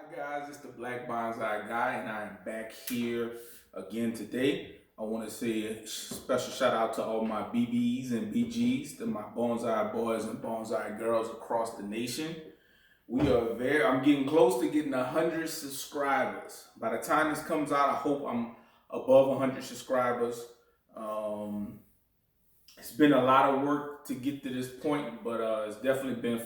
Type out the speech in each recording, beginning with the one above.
Hi guys, it's the Black Bonsai Guy, and I am back here again today. I want to say a special shout out to all my BBs and BGs, to my bonsai boys and bonsai girls across the nation. I'm getting close to getting 100 subscribers. By the time this comes out, I hope I'm above 100 subscribers. Um, it's been a lot of work to get to this point, but it's definitely been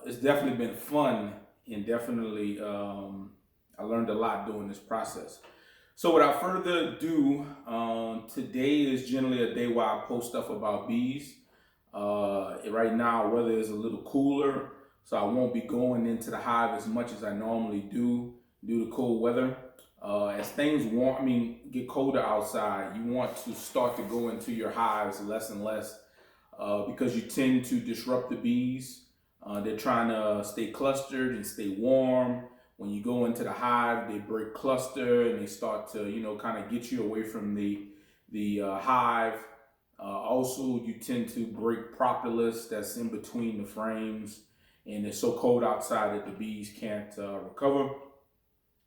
it's definitely been fun, and definitely I learned a lot during this process. So without further ado, today is generally a day where I post stuff about bees. Right now, weather is a little cooler, so I won't be going into the hive as much as I normally do due to cold weather. As things get colder outside, you want to start to go into your hives less and less because you tend to disrupt the bees. They're trying to stay clustered and stay warm. When you go into the hive, they break cluster and they start to, kind of get you away from the hive. Also, you tend to break propolis that's in between the frames, and it's so cold outside that the bees can't recover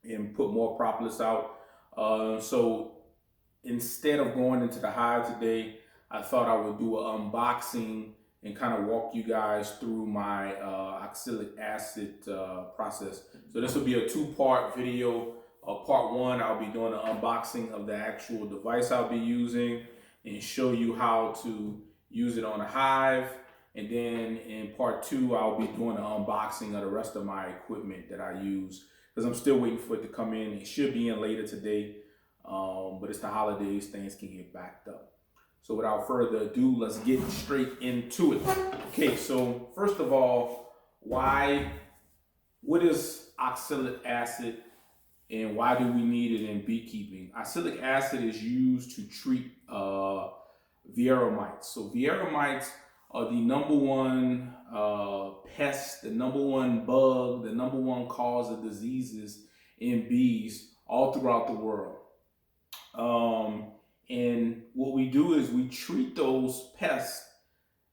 and put more propolis out. So instead of going into the hive today, I thought I would do an unboxing and kind of walk you guys through my oxalic acid process. So this will be a two-part video. Part one, I'll be doing an unboxing of the actual device I'll be using and show you how to use it on a hive. And then in part two, I'll be doing an unboxing of the rest of my equipment that I use because I'm still waiting for it to come in. It should be in later today, but it's the holidays, things can get backed up. So without further ado, let's get straight into it. Okay, so first of all, what is oxalic acid and why do we need it in beekeeping? Oxalic acid is used to treat Vieira mites. So Vieira mites are the number one pest, the number one bug, the number one cause of diseases in bees all throughout the world. And what we do is we treat those pests,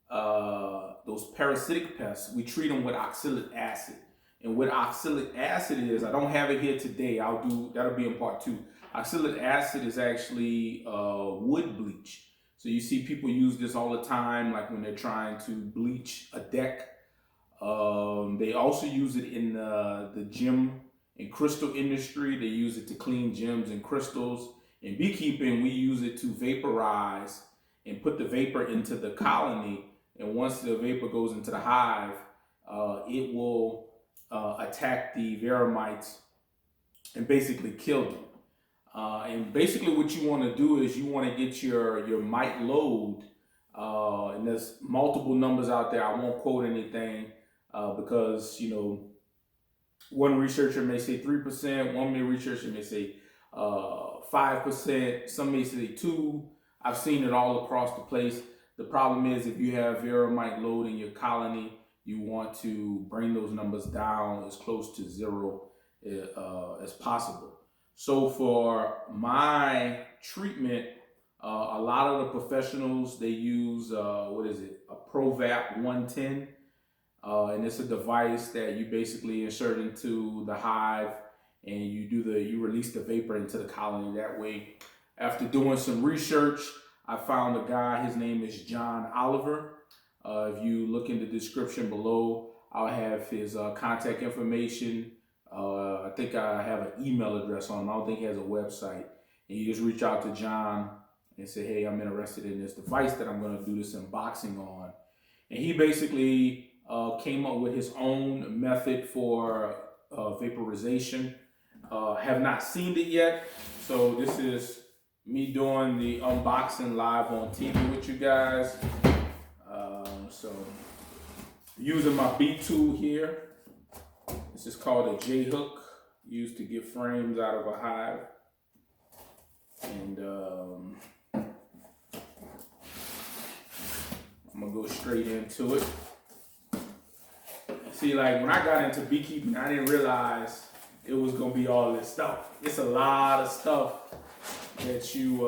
those parasitic pests, we treat them with oxalic acid. And what oxalic acid is, I don't have it here today. That'll be in part two. Oxalic acid is actually wood bleach. So you see people use this all the time, like when they're trying to bleach a deck. They also use it in the gem and crystal industry. They use it to clean gems and crystals. In beekeeping, we use it to vaporize and put the vapor into the colony. And once the vapor goes into the hive, it will attack the Vieira mites and basically kill them. And basically what you want to do is you want to get your mite load, and there's multiple numbers out there. I won't quote anything because, one researcher may say 3%, one researcher may say 5%, some may say 2%. I've seen it all across the place. The problem is if you have Vieira mite load in your colony, you want to bring those numbers down as close to zero as possible. So for my treatment, a lot of the professionals, they use, a Pro Vap 110. And it's a device that you basically insert into the hive and you release the vapor into the colony that way. After doing some research, I found a guy, his name is John Olivier. If you look in the description below, I'll have his contact information. I think I have an email address on him. I don't think he has a website. And you just reach out to John and say, hey, I'm interested in this device that I'm going to do this unboxing on. And he basically came up with his own method for vaporization. Have not seen it yet, so this is me doing the unboxing live on TV with you guys. So using my B tool here. This is called a J hook, used to get frames out of a hive. And I'm gonna go straight into it. See, like when I got into beekeeping, I didn't realize it was gonna be all this stuff. It's a lot of stuff that you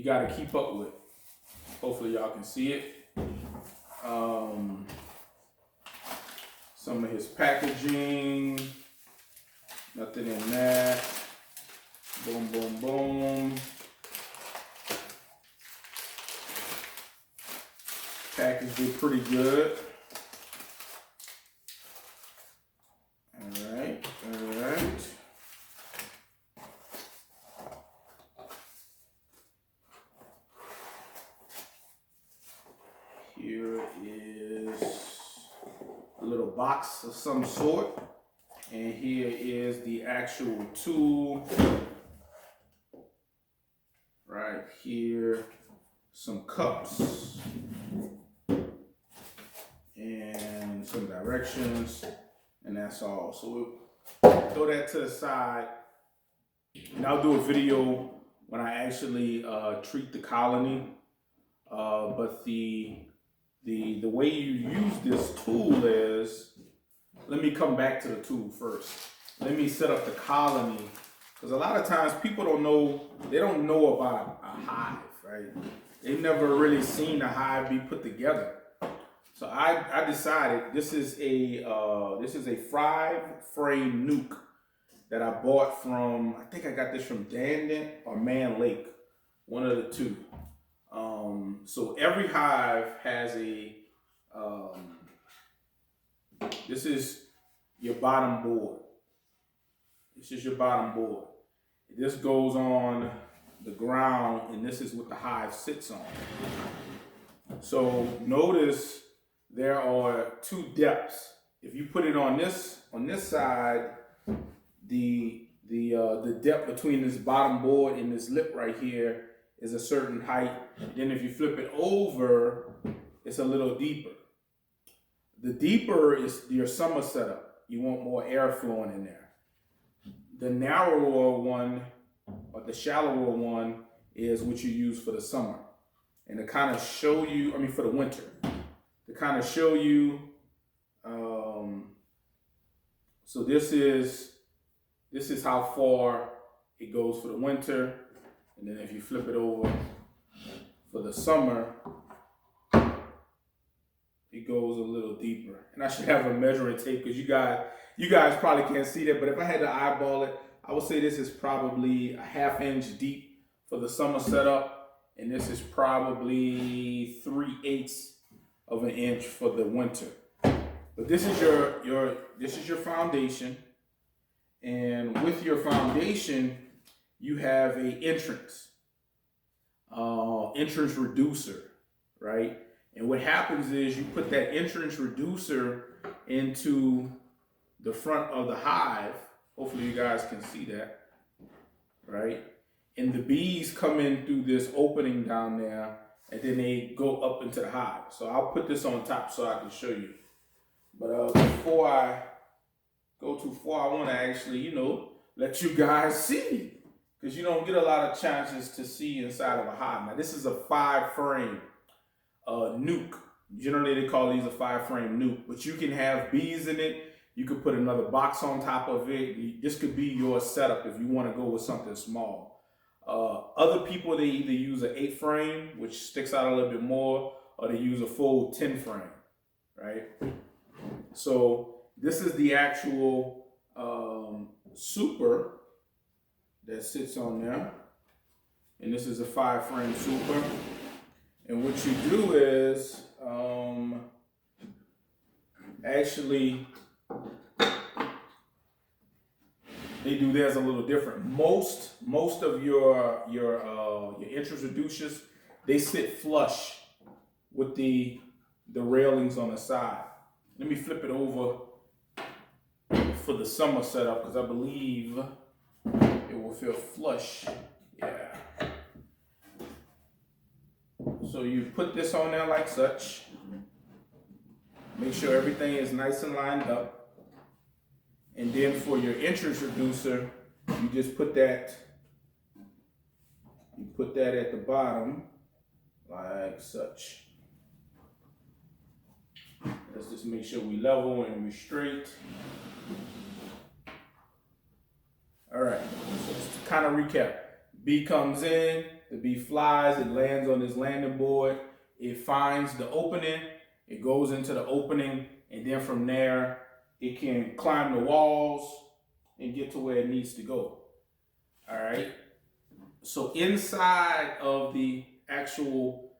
gotta keep up with. Hopefully y'all can see it. some of his packaging. Nothing in that. Boom, boom, boom. Packaged it pretty good. All right, all right. Here is a little box of some sort. And here is the actual tool. Right here, some cups and some directions, and that's all. So we'll throw that to the side, and I'll do a video when I actually treat the colony. But the way you use this tool is, let me come back to the tool first. Let me set up the colony, because a lot of times people don't know, they don't know about a hive, right? They've never really seen a hive be put together. So I decided this is a 5-frame nuke that I bought from, I think I got this from Dandon or Man Lake, one of the two. So every hive has a, this is your bottom board. This is your bottom board. This goes on the ground, and this is what the hive sits on. So notice there are 2 depths. If you put it on this side, the depth between this bottom board and this lip right here is a certain height. Then if you flip it over, it's a little deeper. The deeper is your summer setup. You want more air flowing in there. The narrower one, or the shallower one, is what you use for the summer. And to kind of show you, I mean for the winter, to kind of show you, so this is how far it goes for the winter. And then if you flip it over for the summer, it goes a little deeper. And I should have a measuring tape, because you guys probably can't see that, but if I had to eyeball it, I would say this is probably a 1/2 inch deep for the summer setup, and this is probably 3/8 of an inch for the winter. But this is your foundation, and with your foundation, you have a entrance reducer, right? And what happens is you put that entrance reducer into the front of the hive. Hopefully you guys can see that, right? And the bees come in through this opening down there, and then they go up into the hive. So I'll put this on top so I can show you. But before I go too far, I want to actually, let you guys see, because you don't get a lot of chances to see inside of a hive. Now this is a 5-frame nuke. Generally they call these a 5-frame nuke, but you can have bees in it. You could put another box on top of it. This could be your setup if you want to go with something small. Other people, they either use an 8-frame, which sticks out a little bit more, or they use a full 10-frame, right? So this is the actual super that sits on there. And this is a 5-frame super. And what you do is, actually, they do theirs a little different. Most of your entrance reducers, they sit flush with the railings on the side. Let me flip it over for the summer setup, because I believe it will feel flush. Yeah. So you put this on there like such. Make sure everything is nice and lined up. And then for your entrance reducer, you just put that at the bottom like such. Let's just make sure we level and we straight. All right, so just to kind of recap. Bee comes in, the bee flies, it lands on this landing board, it finds the opening, it goes into the opening, and then from there, it can climb the walls and get to where it needs to go. All right. So inside of the actual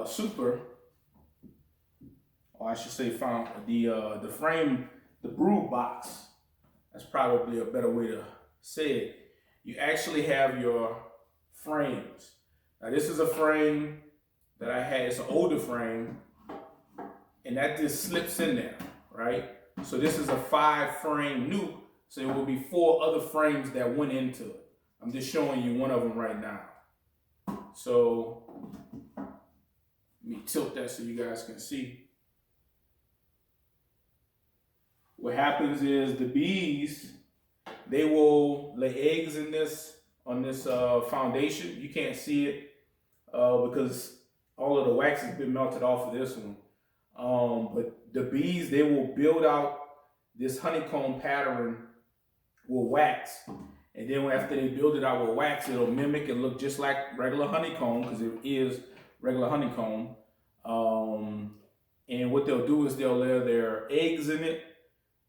super, or I should say, found the frame, the brood box. That's probably a better way to say it. You actually have your frames. Now this is a frame that I had. It's an older frame, and that just slips in there, right? So this is a 5-frame nuke. So there will be 4 other frames that went into it. I'm just showing you one of them right now. So let me tilt that so you guys can see. What happens is the bees, they will lay eggs in this, on this foundation. You can't see it because all of the wax has been melted off of this one. But the bees, they will build out this honeycomb pattern with wax. And then after they build it out with wax, it'll mimic and look just like regular honeycomb, because it is regular honeycomb. And what they'll do is they'll lay their eggs in it.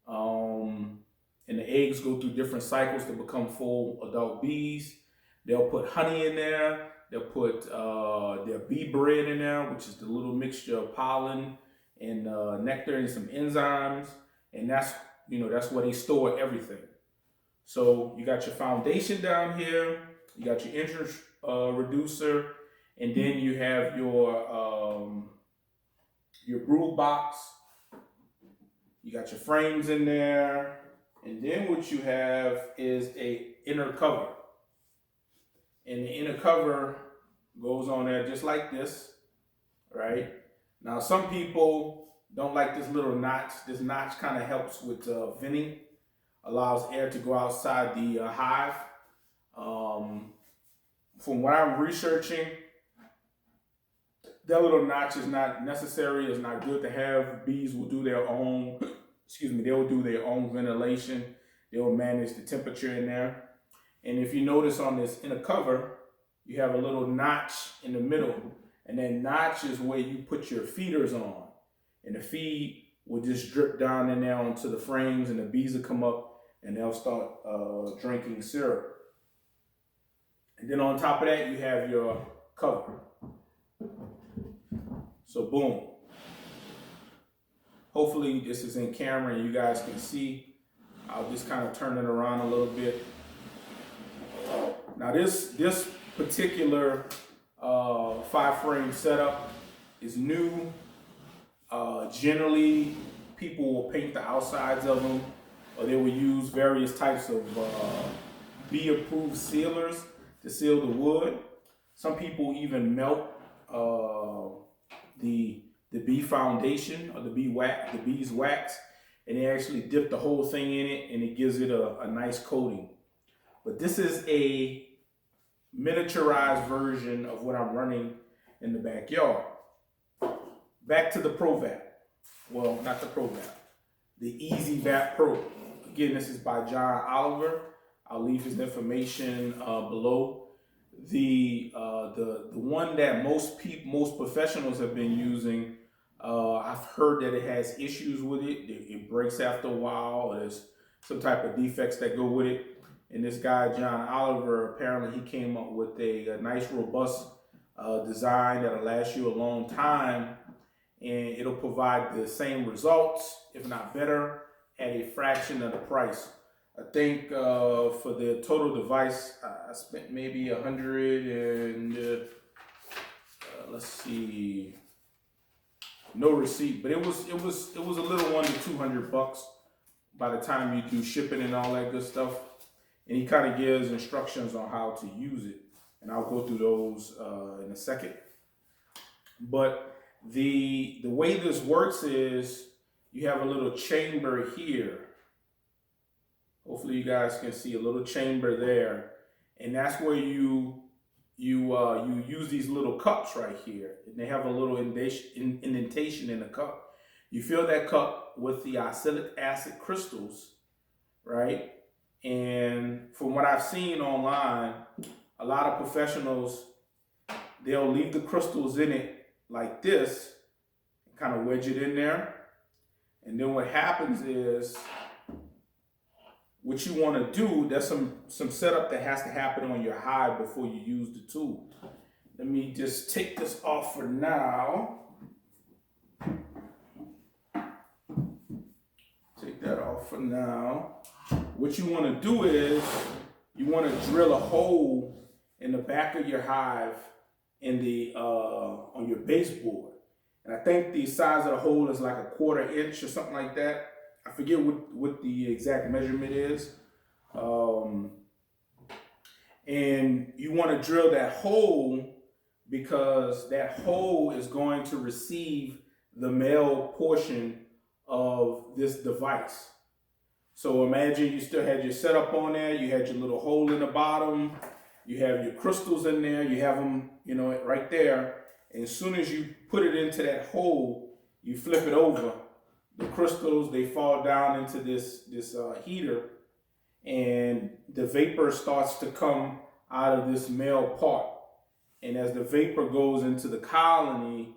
And the eggs go through different cycles to become full adult bees. They'll put honey in there. They'll put their bee bread in there, which is the little mixture of pollen and nectar and some enzymes. And that's where they store everything. So you got your foundation down here, you got your entrance reducer, and then you have your brood box. You got your frames in there, and then what you have is a inner cover. And the inner cover goes on there just like this, right? Now some people don't like this little notch. This notch kind of helps with venting. Allows air to go outside the hive. From what I'm researching, that little notch is not necessary. It's not good to have. Bees will do their own, they will do their own ventilation. They will manage the temperature in there. And if you notice on this inner cover, you have a little notch in the middle. And that notch is where you put your feeders on. And the feed will just drip down in there onto the frames, and the bees will come up and they'll start drinking syrup. And then on top of that, you have your cover. So boom. Hopefully this is in camera and you guys can see. I'll just kind of turn it around a little bit. Now this particular 5-frame setup is new. Generally, people will paint the outsides of them, or they will use various types of bee-approved sealers to seal the wood. Some people even melt the bee foundation or the bee's wax, and they actually dip the whole thing in it, and it gives it a nice coating. But this is a miniaturized version of what I'm running in the backyard. Back to the Pro Vap. Well, not the Pro Vap. The Easy Vap Pro. Again, this is by John Olivier. I'll leave his information below. The one that most professionals have been using, I've heard that it has issues with it. It breaks after a while. There's some type of defects that go with it. And this guy, John Olivier, apparently he came up with a nice, robust design that'll last you a long time. And it'll provide the same results, if not better, at a fraction of the price. I think for the total device, I spent maybe 100 and let's see, no receipt, but it was a little under $200 by the time you do shipping and all that good stuff. And he kind of gives instructions on how to use it, and I'll go through those in a second. But the way this works is you have a little chamber here. Hopefully you guys can see a little chamber there, and that's where you use these little cups right here, and they have a little indentation in the cup. You fill that cup with the oxalic acid crystals, right? And from what I've seen online, a lot of professionals, they'll leave the crystals in it like this, kind of wedge it in there. And then what happens is, what you want to do, there's some setup that has to happen on your hive before you use the tool. Let me just take this off for now. Take that off for now. What you want to do is, you want to drill a hole in the back of your hive in the on your baseboard. And I think the size of the hole is like 1/4 inch or something like that. I forget what the exact measurement is. And you want to drill that hole because that hole is going to receive the male portion of this device. So imagine you still had your setup on there, you had your little hole in the bottom, you have your crystals in there, you have them, you know, right there. And as soon as you put it into that hole, you flip it over, the crystals, they fall down into this heater, and the vapor starts to come out of this male part. And as the vapor goes into the colony,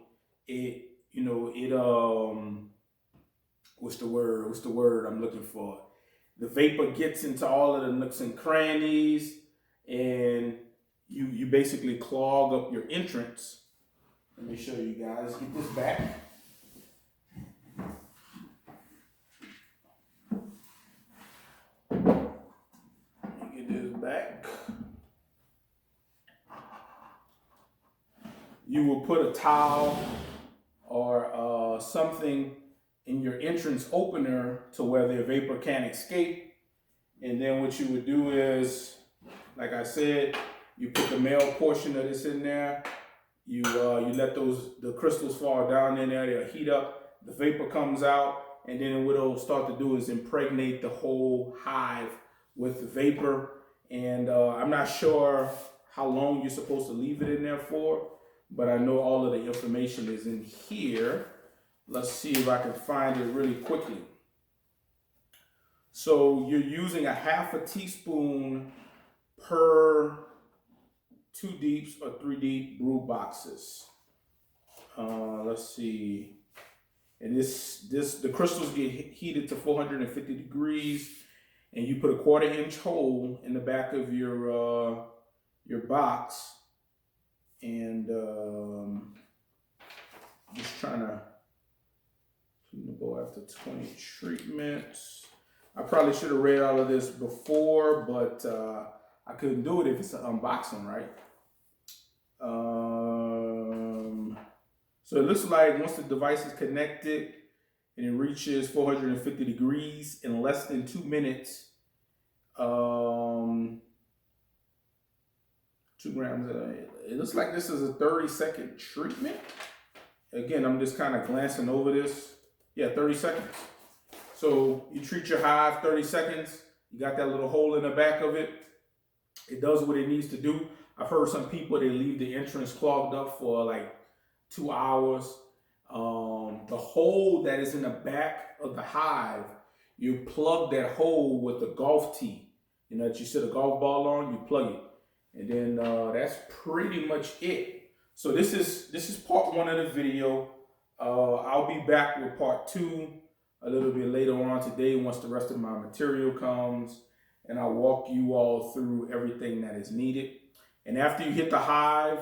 what's the word I'm looking for? The vapor gets into all of the nooks and crannies, and you basically clog up your entrance. Let me show you guys. Get this back. Get this back. You will put a towel or something in your entrance opener to where the vapor can't escape. And then what you would do is, like I said, you put the male portion of this in there. You let the crystals fall down in there. They'll heat up. The vapor comes out, and then what it'll start to do is impregnate the whole hive with the vapor. And I'm not sure how long you're supposed to leave it in there for, but I know all of the information is in here. Let's see if I can find it really quickly. So you're using 1/2 teaspoon per 2 deeps or 3 deep brew boxes. Let's see. And the crystals get heated to 450 degrees, and you put a 1/4 inch hole in the back of your box. And just trying to clean the bowl after 20 treatments. I probably should have read all of this before, but I couldn't do it if it's an unboxing, right? So it looks like once the device is connected and it reaches 450 degrees in less than 2 minutes, 2 grams. It looks like this is a 30-second treatment. Again, I'm just kind of glancing over this. Yeah, 30 seconds. So you treat your hive 30 seconds. You got that little hole in the back of it. It does what it needs to do. I've heard some people, they leave the entrance clogged up for like 2 hours. The hole that is in the back of the hive, you plug that hole with a golf tee. You know, that you set a golf ball on, you plug it. And then that's pretty much it. So this is part 1 of the video. I'll be back with part 2 a little bit later on today once the rest of my material comes, and I'll walk you all through everything that is needed. And after you hit the hive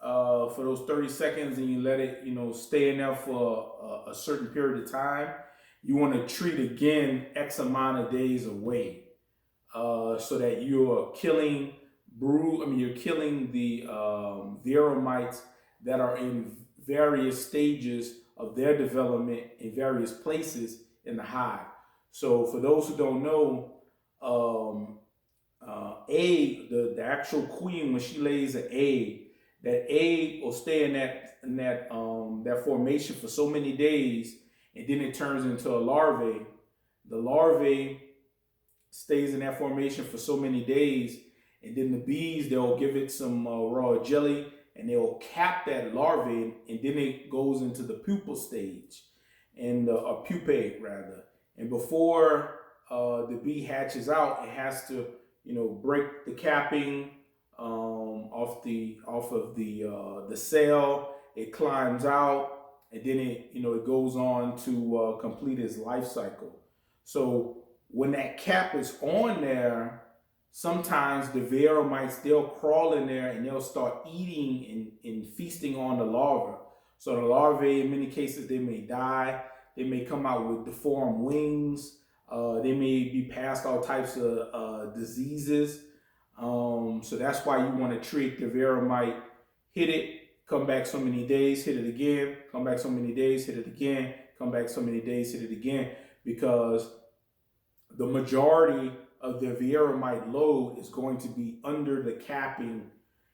for those 30 seconds and you let it, stay in there for a certain period of time, you want to treat again X amount of days away, so that you're killing you're killing the veromites that are in various stages of their development in various places in the hive. So for those who don't know, the actual queen, when she lays an egg, that egg will stay in that formation for so many days, and then it turns into a larvae. The larvae stays in that formation for so many days, and then the bees, they'll give it some raw jelly, and they'll cap that larvae, and then it goes into the pupal stage, and a pupae rather. And before the bee hatches out, it has to, break the capping off of the cell. It climbs out, and then it goes on to complete its life cycle. So when that cap is on there, sometimes the Vero might still crawl in there and they'll start eating and feasting on the larva. So the larvae, in many cases, they may die. They may come out with deformed wings. They may be passed all types of diseases. So that's why you want to treat the Vero mite, hit it, come back so many days, hit it again, come back so many days, hit it again, come back so many days, hit it again, because the majority of the Vero mite load is going to be under the capping.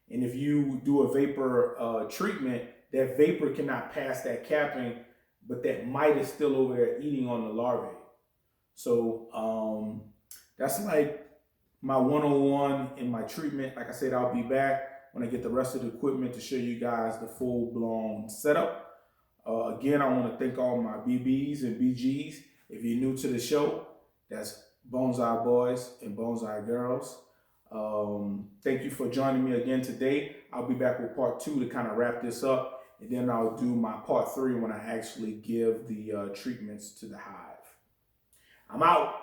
And if you do a vapor treatment, that vapor cannot pass that capping, but that mite is still over there eating on the larvae. So that's like my 101 in my treatment. Like I said, I'll be back when I get the rest of the equipment to show you guys the full-blown setup. Again, I want to thank all my BBs and BGs. If you're new to the show, that's Bonsai Boys and Bonsai Girls. Thank you for joining me again today. I'll be back with part 2 to kind of wrap this up, and then I'll do my part 3 when I actually give the treatments to the hive. I'm out.